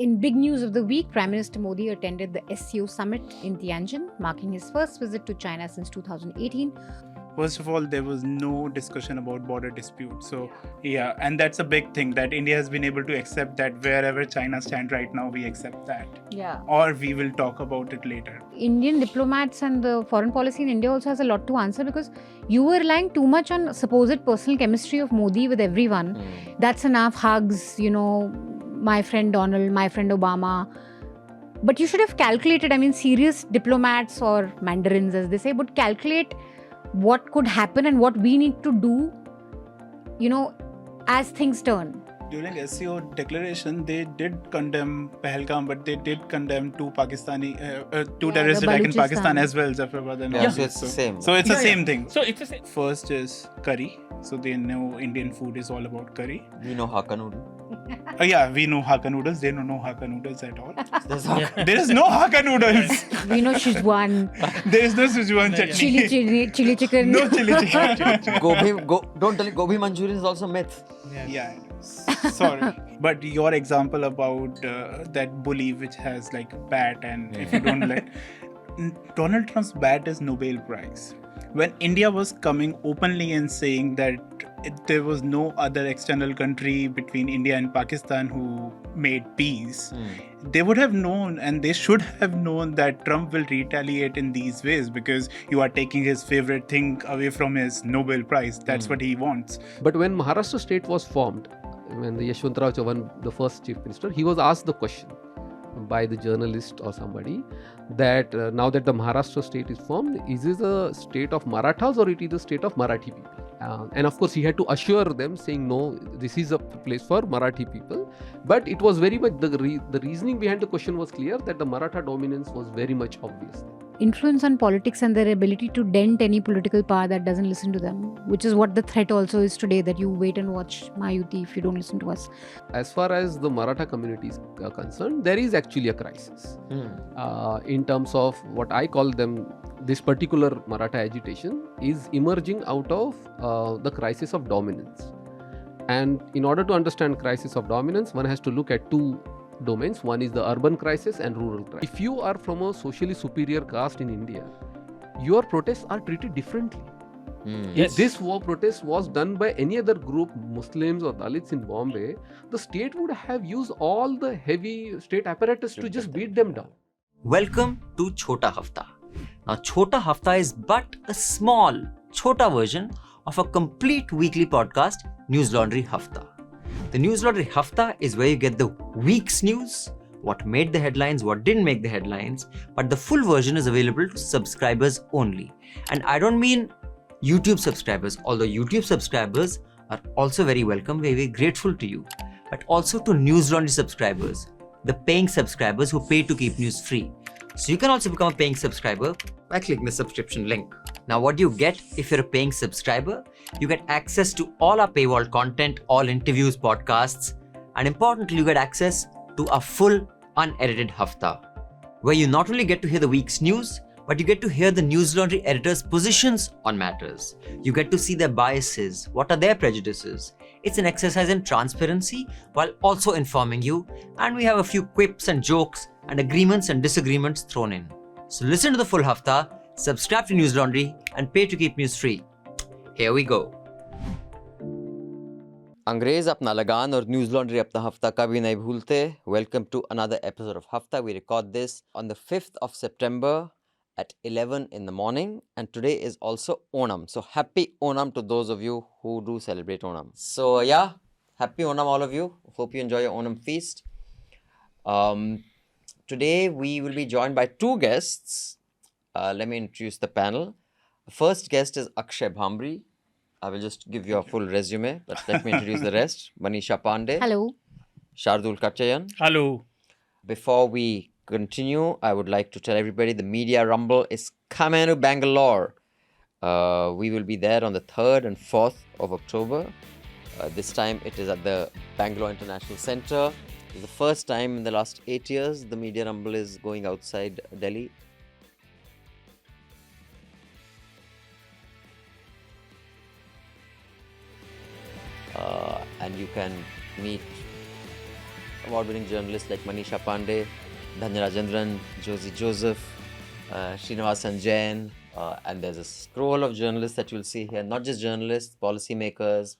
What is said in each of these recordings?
In big news of the week, Prime Minister Modi attended the SCO Summit in Tianjin, marking his first visit to China since 2018. First of all, there was no discussion about border dispute. So, yeah, and that's a big thing that India has been able to accept that wherever China stands right now, we accept that. Yeah. Or we will talk about it later. Indian diplomats and the foreign policy in India also has a lot to answer because you were relying too much on supposed personal chemistry of Modi with everyone. That's enough, hugs, my friend Donald, my friend Obama. But you should have calculated, serious diplomats or mandarins as they say, would calculate what could happen and what we need to do, as things turn. During SCO declaration, they did condemn Pahalgam, but they did condemn two terrorist attacks in Pakistan as well, Zafrabad and all. So it's the same. So it's the same thing. So it's the same. First is curry. So they know Indian food is all about curry. We know Hakka noodle. We know Hakka noodles. They don't know Hakka noodles at all. There is no Hakka noodles. We know Szechuan. There is no Szechuan chutney. Chili chicken. No chili chicken. Don't tell me, gobi Manchurian is also myth. Yeah. Sorry. But your example about that bully which has like bat and if you don't like... Donald Trump's bat is Nobel Prize. When India was coming openly and saying that there was no other external country between India and Pakistan who made peace, they would have known and they should have known that Trump will retaliate in these ways because you are taking his favorite thing away from his Nobel Prize. That's what he wants. But when Maharashtra state was formed, when the Yashwantrao Chavan, the first chief minister, he was asked the question by the journalist or somebody that now that the Maharashtra state is formed, is this a state of Marathas or it is a state of Marathi people? And of course he had to assure them saying no, this is a place for Marathi people. But it was very much, the reasoning behind the question was clear that the Maratha dominance was very much obvious. Influence on politics and their ability to dent any political power that doesn't listen to them, which is what the threat also is today, that you wait and watch Mahayuti if you don't listen to us. As far as the Maratha community is concerned, there is actually a crisis in terms of what I call them. This particular Maratha agitation is emerging out of the crisis of dominance. And in order to understand crisis of dominance, one has to look at two domains. One is the urban crisis and rural crisis. If you are from a socially superior caste in India, your protests are treated differently. If this war protest was done by any other group, Muslims or Dalits in Bombay, the state would have used all the heavy state apparatus to just beat them down. Welcome to Chhota Hafta. Now, Chhota Hafta is but a small, chhota version of a complete weekly podcast, Newslaundry Hafta. The Newslaundry Hafta is where you get the week's news, what made the headlines, what didn't make the headlines, but the full version is available to subscribers only. And I don't mean YouTube subscribers, although YouTube subscribers are also very welcome, very, very grateful to you, but also to Newslaundry subscribers, the paying subscribers who pay to keep news free. So you can also become a paying subscriber by clicking the subscription link. Now what do you get if you're a paying subscriber? You get access to all our paywall content, all interviews, podcasts, and importantly, you get access to a full unedited Hafta, where you not only get to hear the week's news, but you get to hear the Newslaundry editors' positions on matters. You get to see their biases, what are their prejudices. It's an exercise in transparency while also informing you, and we have a few quips and jokes and agreements and disagreements thrown in. So listen to the full Hafta, subscribe to Newslaundry, and pay to keep news free. Here we go. अंग्रेज अपना लगान और news laundry अपना हफ्ता कभी नहीं भूलते. Welcome to another episode of Hafta. We record this on the 5th of September at 11 in the morning, and today is also Onam. So happy Onam to those of you who do celebrate Onam. So yeah, happy Onam all of you. Hope you enjoy your Onam feast. Today we will be joined by two guests. Let me introduce the panel. The first guest is Akshay Bhambri. I will just give you a full resume, but let me introduce the rest. Manisha Pande. Hello. Shardool Katyayan. Hello. Before we continue, I would like to tell everybody the Media Rumble is coming to Bangalore. We will be there on the 3rd and 4th of October. This time it is at the Bangalore International Centre. It's the first time in the last 8 years the Media Rumble is going outside Delhi. And you can meet award-winning journalists like Manisha Pande, Dhanya Rajendran, Josie Joseph, Srinivasan Jain, and there's a scroll of journalists that you'll see here, not just journalists, policymakers,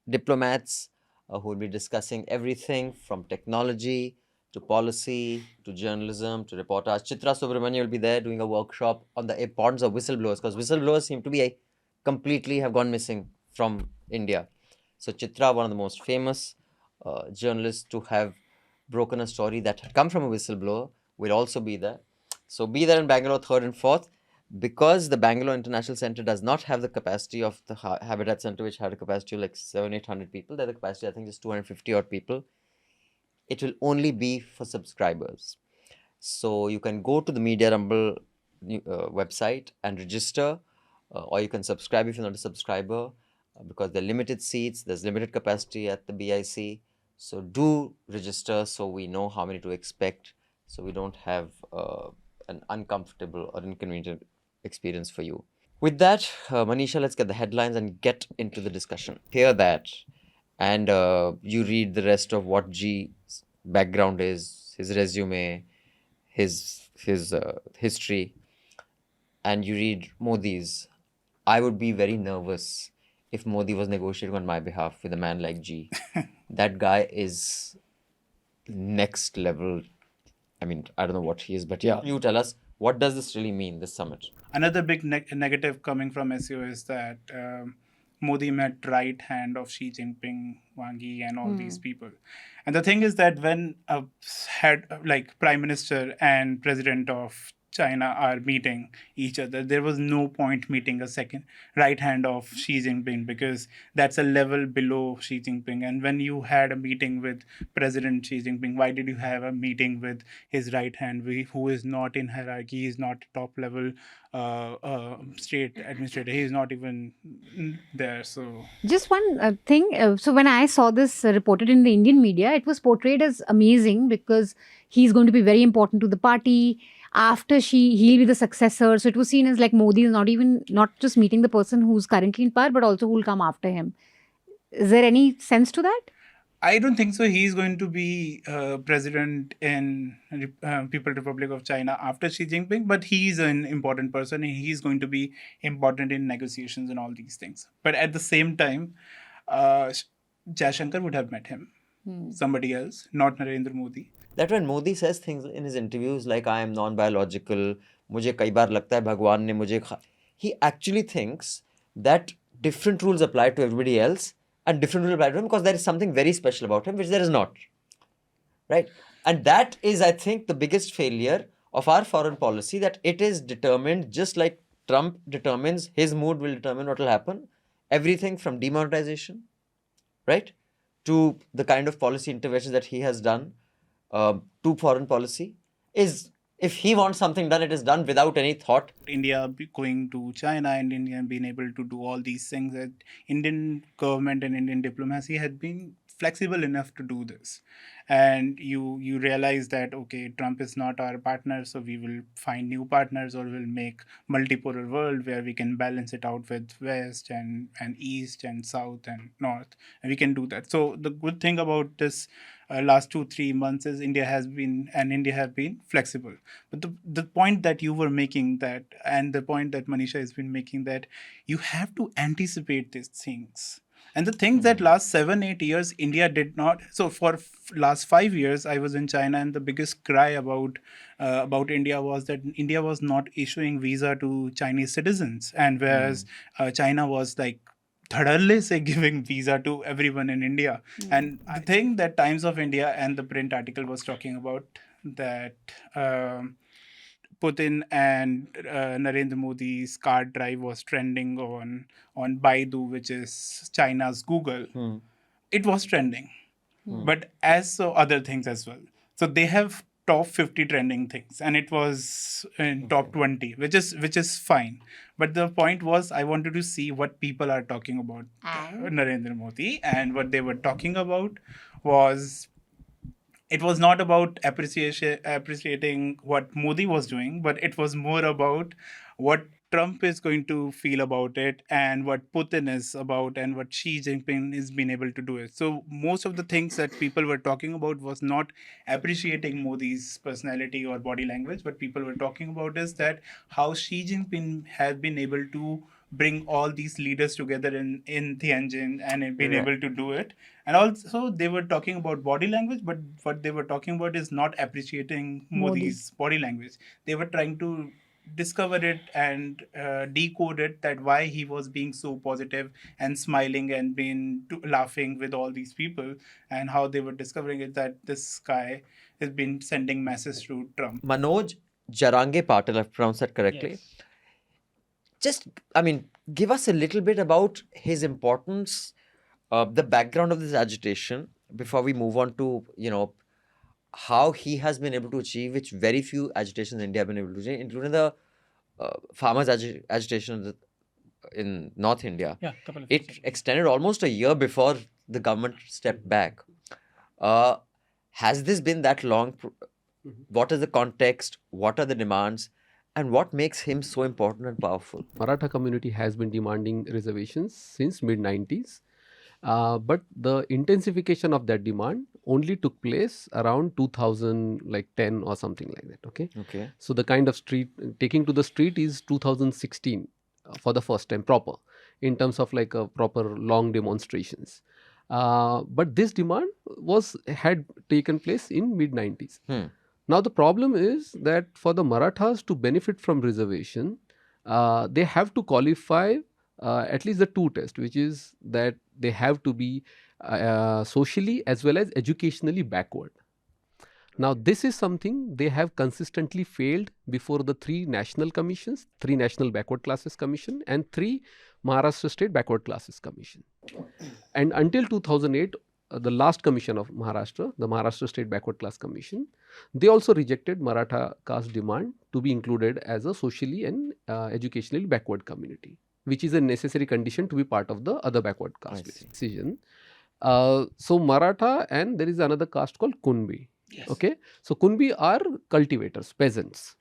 diplomats who will be discussing everything from technology to policy to journalism to reportage. Chitra Subramanya will be there doing a workshop on the importance of whistleblowers, because whistleblowers seem to be completely have gone missing from India. So Chitra, one of the most famous journalists to have broken a story that had come from a whistleblower, will also be there. So be there in Bangalore 3rd and 4th. Because the Bangalore International Centre does not have the capacity of the Habitat Centre, which had a capacity of like 700-800 people, there's a capacity, I think, just 250 odd people. It will only be for subscribers. So you can go to the Media Rumble website and register, or you can subscribe if you're not a subscriber, because there are limited seats, there's limited capacity at the BIC. So do register so we know how many to expect, so we don't have an uncomfortable or inconvenient experience for you. With that, Manisha, let's get the headlines and get into the discussion. Hear that, and you read the rest of what G's background is, his resume, his history, and you read Modi's. I would be very nervous if Modi was negotiating on my behalf with a man like G. That guy is next level. I mean, I don't know what he is, but yeah, you tell us, what does this really mean, this summit? Another big negative coming from SCO is that Modi met right hand of Xi Jinping, Wang Yi, and all these people. And the thing is that when Prime Minister and President of China are meeting each other, there was no point meeting a second right hand of Xi Jinping, because that's a level below Xi Jinping. And when you had a meeting with President Xi Jinping, why did you have a meeting with his right hand, who is not in hierarchy, he is not top level state administrator, he is not even there. So just one thing. So when I saw this reported in the Indian media, it was portrayed as amazing because he's going to be very important to the party. After he'll be the successor. So it was seen as like Modi is not just meeting the person who's currently in power, but also who will come after him. Is there any sense to that? I don't think so. He's going to be president in People's Republic of China after Xi Jinping, but he's an important person and he's going to be important in negotiations and all these things. But at the same time, Jaishankar would have met him. Somebody else, not Narendra Modi. That when Modi says things in his interviews like, I am non-biological, मुझे कई बार लगता है भगवान ने मुझे he actually thinks that different rules apply to everybody else and different rules apply to him because there is something very special about him which there is not. Right? And that is, I think, the biggest failure of our foreign policy, that it is determined just like Trump determines, his mood will determine what will happen. Everything from demonetization, right, to the kind of policy interventions that he has done to foreign policy is, if he wants something done, it is done without any thought. India going to China and India being able to do all these things, that Indian government and Indian diplomacy had been flexible enough to do this. And you realize that, okay, Trump is not our partner, so we will find new partners, or we'll make multipolar world where we can balance it out with West and East and South and North. And we can do that. So the good thing about this last 2-3 months is India have been flexible. But the point that you were making, that, and the point that Manisha has been making, that you have to anticipate these things. And the thing that last 7-8 years India did not. So for last 5 years I was in China, and the biggest cry about India was that India was not issuing visa to Chinese citizens, and whereas China was like thoroughly giving visa to everyone in India. And the thing that Times of India and the print article was talking about, that Putin and Narendra Modi's card drive was trending on Baidu, which is China's Google. It was trending, but as so other things as well. So they have top 50 trending things, and it was in top 20, which is fine. But the point was, I wanted to see what people are talking about Narendra Modi, and what they were talking about was, it was not about appreciating what Modi was doing, but it was more about what Trump is going to feel about it and what Putin is about and what Xi Jinping is being able to do it. So most of the things that people were talking about was not appreciating Modi's personality or body language, but people were talking about is that how Xi Jinping has been able to bring all these leaders together in Tianjin and been able to do it. And also they were talking about body language, but what they were talking about is not appreciating Modi's body language. They were trying to discover it and decode it, that why he was being so positive and smiling and being laughing with all these people, and how they were discovering it that this guy has been sending messages to Trump. Manoj Jarange Patil, if I pronounced that correctly. Yes. Just, give us a little bit about his importance, the background of this agitation, before we move on to, how he has been able to achieve, which very few agitations in India have been able to achieve, including the farmers' agitation in North India. Yeah, couple of It years ago. extended almost a year before the government stepped back. Has this been that long? What is the context? What are the demands? And what makes him so important and powerful? Maratha community has been demanding reservations since mid-90s. But the intensification of that demand only took place around 2010 or something like that. Okay. So the kind of taking to the street is 2016 for the first time proper, in terms of like a proper long demonstrations. But this demand had taken place in mid-90s. Now the problem is that for the Marathas to benefit from reservation, they have to qualify at least the two tests, which is that they have to be socially as well as educationally backward. Now this is something they have consistently failed before the three national commissions, 3 National Backward Classes Commission and 3 Maharashtra State Backward Classes Commission. And until 2008, the last commission of Maharashtra, the Maharashtra State Backward Class Commission, they also rejected Maratha caste demand to be included as a socially and educationally backward community, which is a necessary condition to be part of the other backward caste decision. So Maratha, and there is another caste called Kunbi. Yes. Okay, so Kunbi are cultivators, peasants.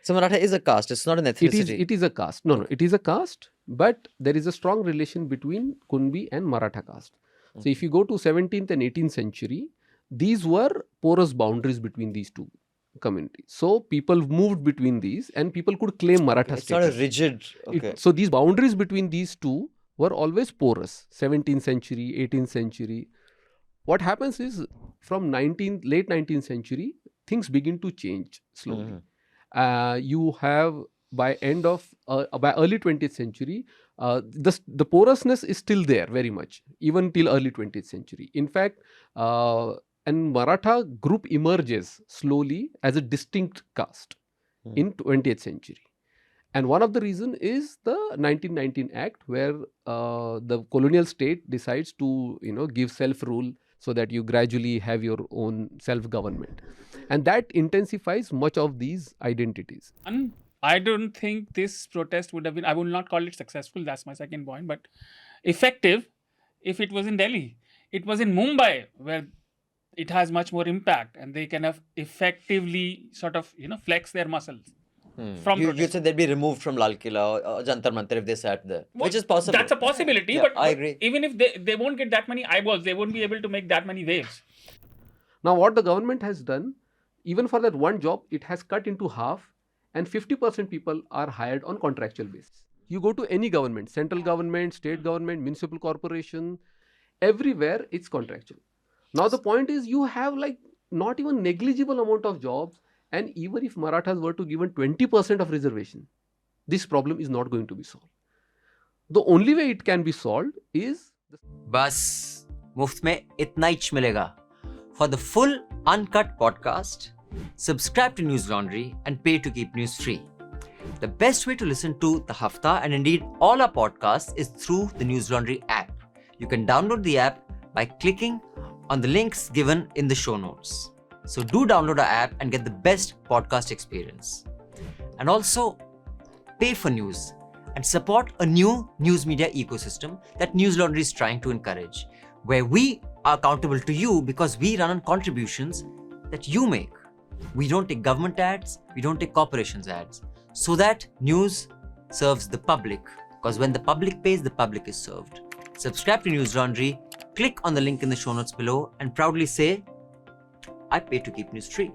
So Maratha is a caste, it's not an ethnicity. It is a caste. No, it is a caste, but there is a strong relation between Kunbi and Maratha caste. So if you go to 17th and 18th century, these were porous boundaries between these two communities. So people moved between these and people could claim Maratha It's status. not a rigid. Okay. So these boundaries between these two were always porous. 17th century, 18th century. What happens is from late 19th century, things begin to change slowly. You have by early 20th century, the porousness is still there very much, even till early 20th century. In fact, and Maratha group emerges slowly as a distinct caste in 20th century. And one of the reasons is the 1919 Act, where the colonial state decides to give self-rule so that you gradually have your own self-government. And that intensifies much of these identities. And I don't think this protest would have been, I will not call it successful, that's my second point, but effective if it was in Delhi. It was in Mumbai where it has much more impact and they can have effectively sort of, flex their muscles. From You protest. said they'd be removed from Lal Killa or Jantar Mantar if they sat there, which is possible. That's a possibility, Yeah, but I agree. even if they won't get that many eyeballs, they won't be able to make that many waves. Now what the government has done, even for that one job, it has cut into half, and 50% people are hired on contractual basis. You go to any government, central government, state government, municipal corporation, everywhere it's contractual. Now the point is you have like not even negligible amount of jobs, and even if Marathas were to given 20% of reservation, this problem is not going to be solved. The only way it can be solved is... बस मुफ्त में इतना ही मिलेगा. For the full uncut podcast, subscribe to Newslaundry and pay to keep news free. The best way to listen to the Hafta and indeed all our podcasts is through the Newslaundry app. You can download the app by clicking on the links given in the show notes. So do download our app and get the best podcast experience. And also pay for news and support a new news media ecosystem that Newslaundry is trying to encourage, where we are accountable to you because we run on contributions that you make. We don't take government ads, we don't take corporations ads, so that news serves the public. Because when the public pays, the public is served. Subscribe to Newslaundry, click on the link in the show notes below, and proudly say, I pay to keep news free.